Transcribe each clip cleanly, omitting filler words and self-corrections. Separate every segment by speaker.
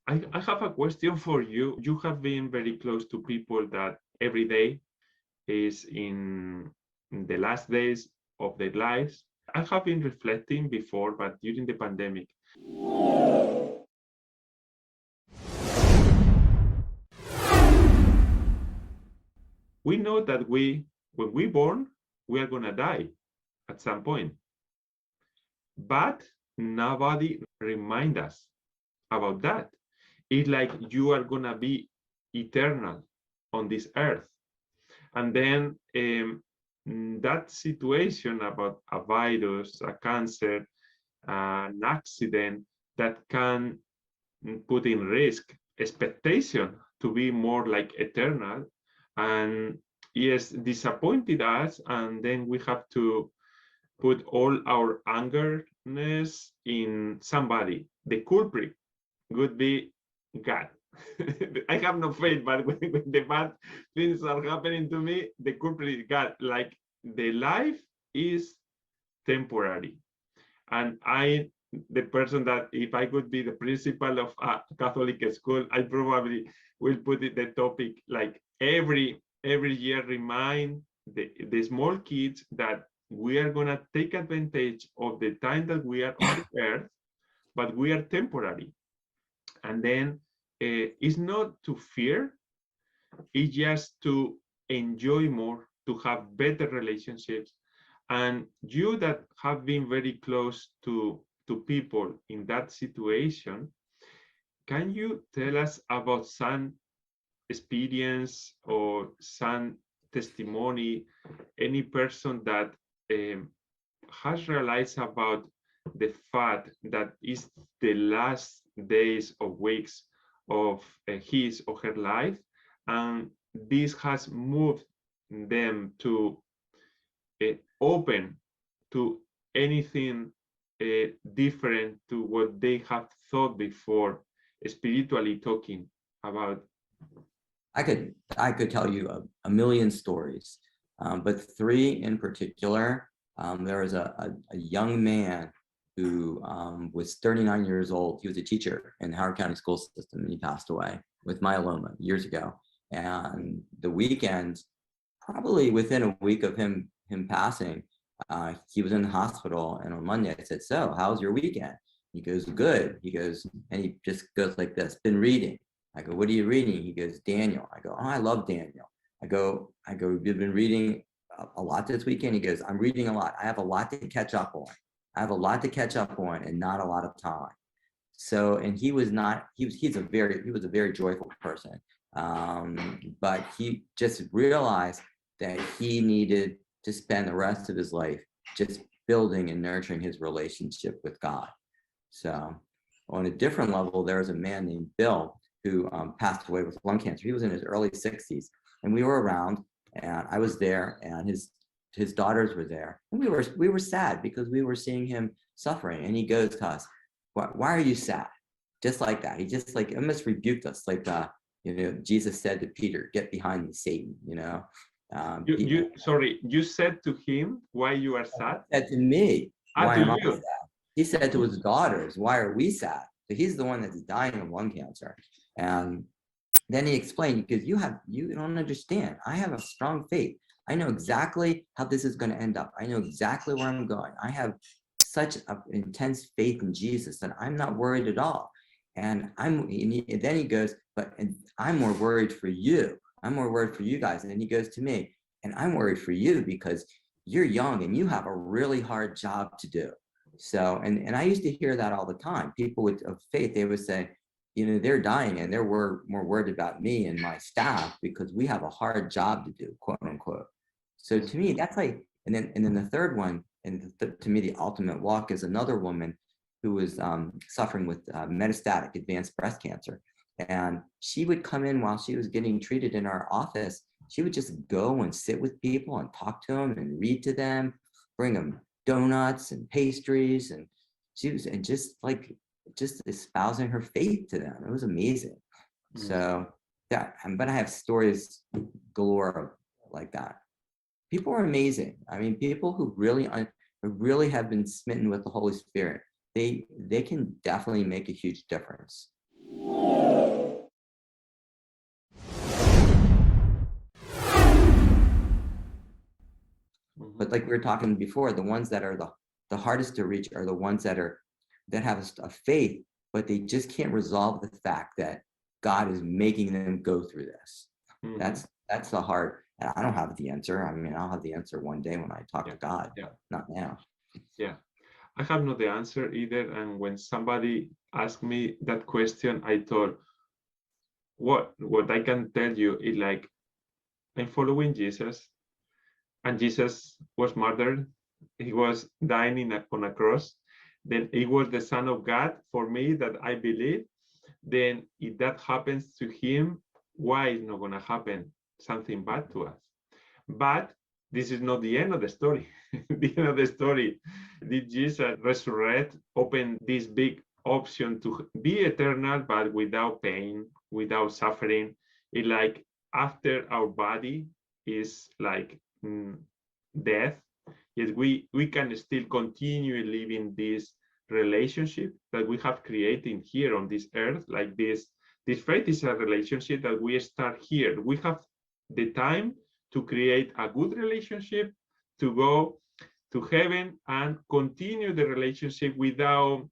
Speaker 1: I have a question for you. You have been very close to people that every day is in the last days of their lives. I have been reflecting before, but during the pandemic, we know that when we born, we are gonna die at some point, but nobody remind us about that. It's like you are gonna be eternal on this earth, and then that situation about a virus, a cancer, an accident that can put in risk expectation to be more like eternal, and yes, disappointed us, and then we have to put all our angerness in somebody. The culprit would be God. I have no faith, but when the bad things are happening to me, the culprit is God. Like the life is temporary, and the person that if I could be the principal of a Catholic school, I probably will put it the topic like every year remind the small kids that we are gonna take advantage of the time that we are on the earth, but we are temporary. And then it's not to fear, it's just to enjoy more, to have better relationships. And you that have been very close to people in that situation, can you tell us about some experience or some testimony, any person that um, has realized about the fact that is the last days or weeks of his or her life, and this has moved them to open to anything different to what they have thought before, spiritually talking about?
Speaker 2: I could tell you a million stories, but three in particular. There was a young man who was 39 years old. He was a teacher in the Howard County school system, and he passed away with myeloma years ago. And the weekend, probably within a week of him passing, he was in the hospital. And on Monday, I said, "So, how's your weekend?" He goes, "Good." He goes, and he just goes like this: "Been reading." I go, "What are you reading?" He goes, "Daniel." I go, "Oh, I love Daniel." I go, "You've been reading a lot this weekend?" He goes, "I'm reading a lot. I have a lot to catch up on. I have a lot to catch up on and not a lot of time." So, and he was a very joyful person. But he just realized that he needed to spend the rest of his life just building and nurturing his relationship with God. So on a different level, there was a man named Bill who passed away with lung cancer. He was in his early 60s, and we were around, and I was there, and his daughters were there, and we were sad because we were seeing him suffering. And he goes to us, "Why are you sad?" Just like that. He just like almost rebuked us, like Jesus said to Peter, "Get behind me, Satan."
Speaker 1: You said to him, "Why you are sad?"
Speaker 2: He said to me, "Why
Speaker 1: To
Speaker 2: am I
Speaker 1: you.
Speaker 2: sad?" He said to his daughters, "Why are we sad?" So he's the one that's dying of lung cancer. And then he explained, because you don't understand. I have a strong faith. I know exactly how this is going to end up. I know exactly where I'm going. I have such an intense faith in Jesus that I'm not worried at all. And then he goes, and I'm more worried for you. I'm more worried for you guys. And then he goes to me, "And I'm worried for you because you're young and you have a really hard job to do." So, and I used to hear that all the time. People of faith, they would say, they're dying and they're more worried about me and my staff because we have a hard job to do, quote unquote. So to me, that's like, and then the third one, and to me, the ultimate walk is another woman who was suffering with metastatic advanced breast cancer. And she would come in while she was getting treated in our office. She would just go and sit with people and talk to them and read to them, bring them donuts and pastries. And she was just espousing her faith to them. It was amazing. So but I have stories galore like that. People are amazing. I mean, people who really have been smitten with the Holy Spirit, they can definitely make a huge difference. But like we were talking before, the ones that are the hardest to reach are the ones that have a faith, but they just can't resolve the fact that God is making them go through this.
Speaker 1: Mhm.
Speaker 2: That's the hard. And I don't have the answer. I mean, I'll have the answer one day when I talk to God.
Speaker 1: Yeah.
Speaker 2: Not now.
Speaker 1: Yeah. I have not the answer either. And when somebody asked me that question, I thought, what I can tell you is like, I'm following Jesus, and Jesus was murdered. He was dying on a cross. Then he was the Son of God for me that I believe. Then if that happens to him, why is not going to happen something bad to us? But this is not the end of the story. The end of the story, did Jesus resurrect, open this big option to be eternal, but without pain, without suffering? It like after our body is like death, yet we can still continue living this relationship that we have created here on this earth. Like this faith is a relationship that we start here. We have the time to create a good relationship, to go to heaven and continue the relationship without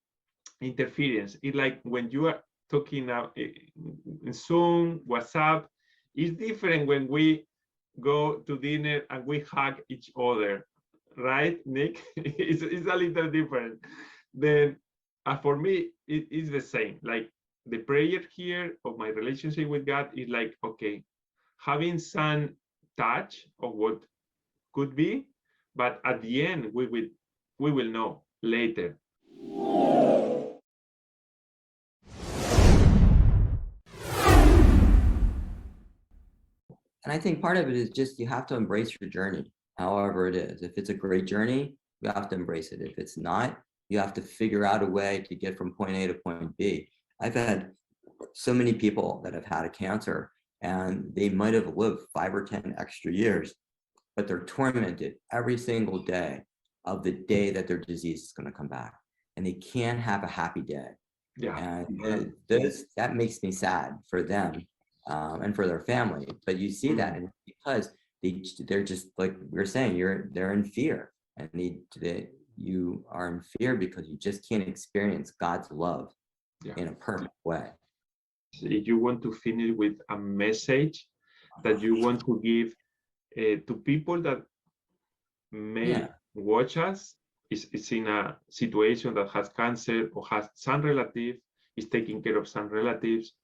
Speaker 1: interference. It's like when you are talking in Zoom, WhatsApp, it's different when we go to dinner and we hug each other, right, Nick? It's a little different. Then for me, it's the same. Like the prayer here of my relationship with God is like, okay, having some touch of what could be, but at the end we will know later.
Speaker 2: And I think part of it is just you have to embrace your journey, however it is. If it's a great journey, you have to embrace it. If it's not, you have to figure out a way to get from point A to point B. I've had so many people that have had a cancer and they might have lived 5 or 10 extra years, but they're tormented every single day of the day that their disease is going to come back. And they can't have a happy day.
Speaker 1: Yeah.
Speaker 2: And that makes me sad for them and for their family. But you see that, and because they're just like we were saying, they're in fear, and you are in fear because you just can't experience God's love in a perfect way.
Speaker 1: If you want to finish with a message that you want to give to people that may watch us, is in a situation that has cancer or has some relative, is taking care of some relatives,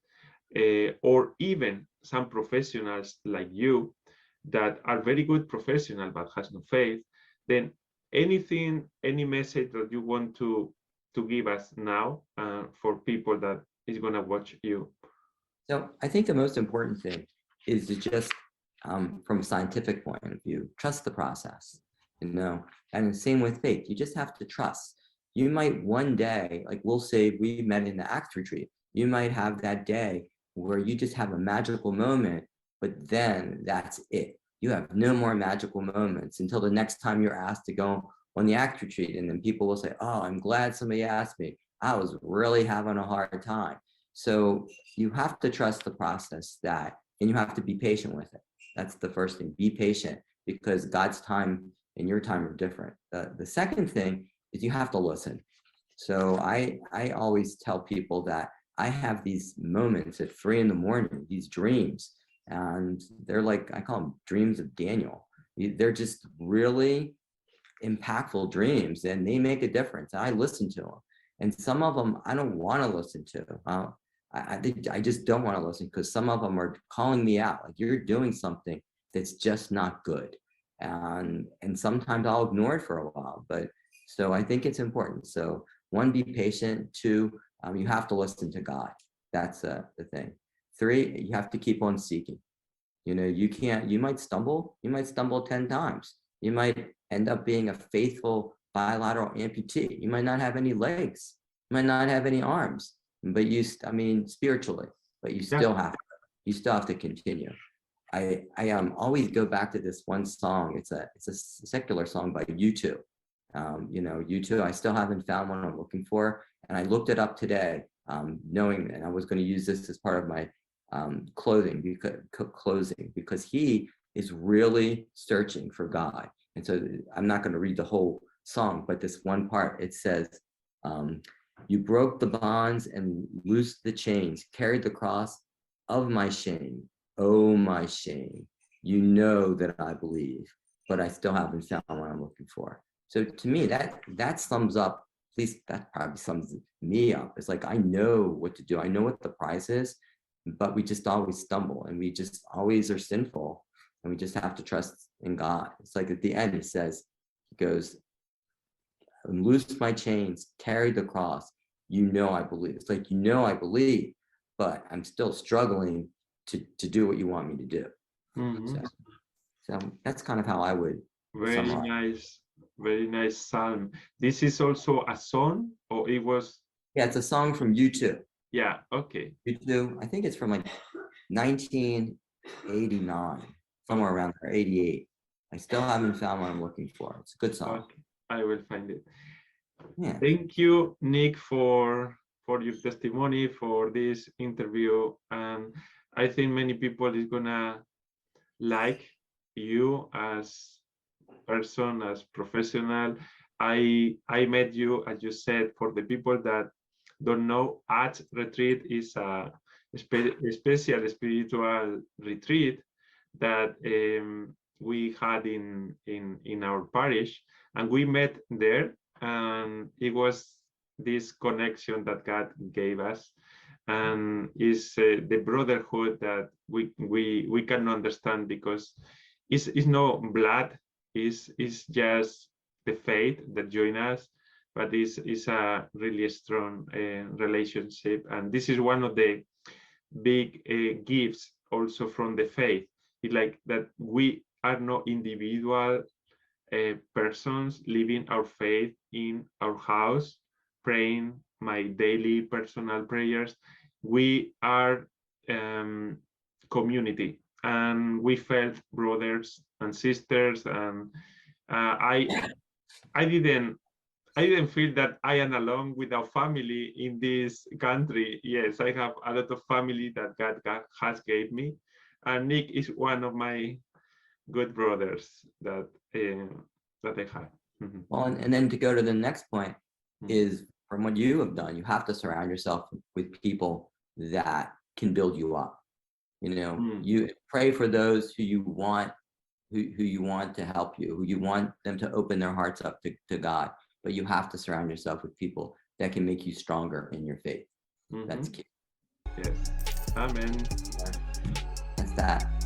Speaker 1: or even some professionals like you that are very good professional but has no faith, then any message that you want to give us now for people that is going to watch you?
Speaker 2: So I think the most important thing is to just, from a scientific point of view, trust the process, and the same with faith. You just have to trust. You might one day, like we'll say we met in the ACT retreat, you might have that day where you just have a magical moment, but then that's it. You have no more magical moments until the next time you're asked to go on the ACT retreat. And then people will say, oh, I'm glad somebody asked me. I was really having a hard time. So you have to trust the process and you have to be patient with it. That's the first thing. Be patient, because God's time and your time are different. The second thing is you have to listen. So I always tell people that I have these moments at 3 a.m, these dreams, and they're like, I call them dreams of Daniel. They're just really impactful dreams, and they make a difference. I listen to them, and some of them I don't want to listen to. I just don't want to listen, because some of them are calling me out, like, you're doing something that's just not good. And sometimes I'll ignore it for a while. But so I think it's important. So 1, be patient. 2, you have to listen to God. That's the thing. 3, you have to keep on seeking. You might stumble 10 times. You might end up being a faithful bilateral amputee. You might not have any legs. You might not have any arms. But spiritually, but you still have to continue. I always go back to this one song. It's a secular song by U2. U2. I still haven't found one I'm looking for, and I looked it up today, knowing, and I was going to use this as part of my closing, because he is really searching for God, And so I'm not going to read the whole song, but this one part, it says, you broke the bonds and loosed the chains, carried the cross of my shame. Oh, my shame. You know that I believe, but I still haven't found what I'm looking for. So to me, that sums up, at least that probably sums me up. It's like, I know what to do. I know what the prize is, but we just always stumble, and we just always are sinful, and we just have to trust in God. It's like at the end, he says, he goes, loose my chains, carry the cross. You know I believe. It's like, you know I believe, but I'm still struggling to do what you want me to do.
Speaker 1: Mhm.
Speaker 2: So that's kind of how I would
Speaker 1: Very
Speaker 2: summarize.
Speaker 1: nice, very nice psalm. This is also a song, or it was?
Speaker 2: Yeah, it's a song from U2.
Speaker 1: Yeah, okay.
Speaker 2: U2, I think it's from like 1989, somewhere around there, 88. I still haven't found what I'm looking for. It's a good song.
Speaker 1: Okay, I will find it.
Speaker 2: Yeah.
Speaker 1: Thank you, Nick, for your testimony, for this interview. And I think many people is gonna like you as person, as professional. I met you, as you said, for the people that don't know, at retreat is a special spiritual retreat that we had in our parish, and we met there, and it was this connection that God gave us, and is the brotherhood that we can understand, because it's no blood, is just the faith that join us, but is a really strong relationship, and this is one of the big gifts also from the faith. It's like that we are not individual persons living our faith in our house, praying my daily personal prayers. We are community, and we felt brothers and sisters, and I didn't feel that I am alone with our family in this country. Yes, I have a lot of family that God has gave me, and Nick is one of my good brothers that I have. Mhm.
Speaker 2: Well, and then to go to the next point
Speaker 1: Mhm.
Speaker 2: is, from what you have done, you have to surround yourself with people that can build you up. You know,
Speaker 1: Mm.
Speaker 2: you pray for those who you want, who you want to help you, who you want them to open their hearts up to God. But you have to surround yourself with people that can make you stronger in your faith. That's
Speaker 1: Mhm.
Speaker 2: key.
Speaker 1: Yes. Amen.
Speaker 2: That's that.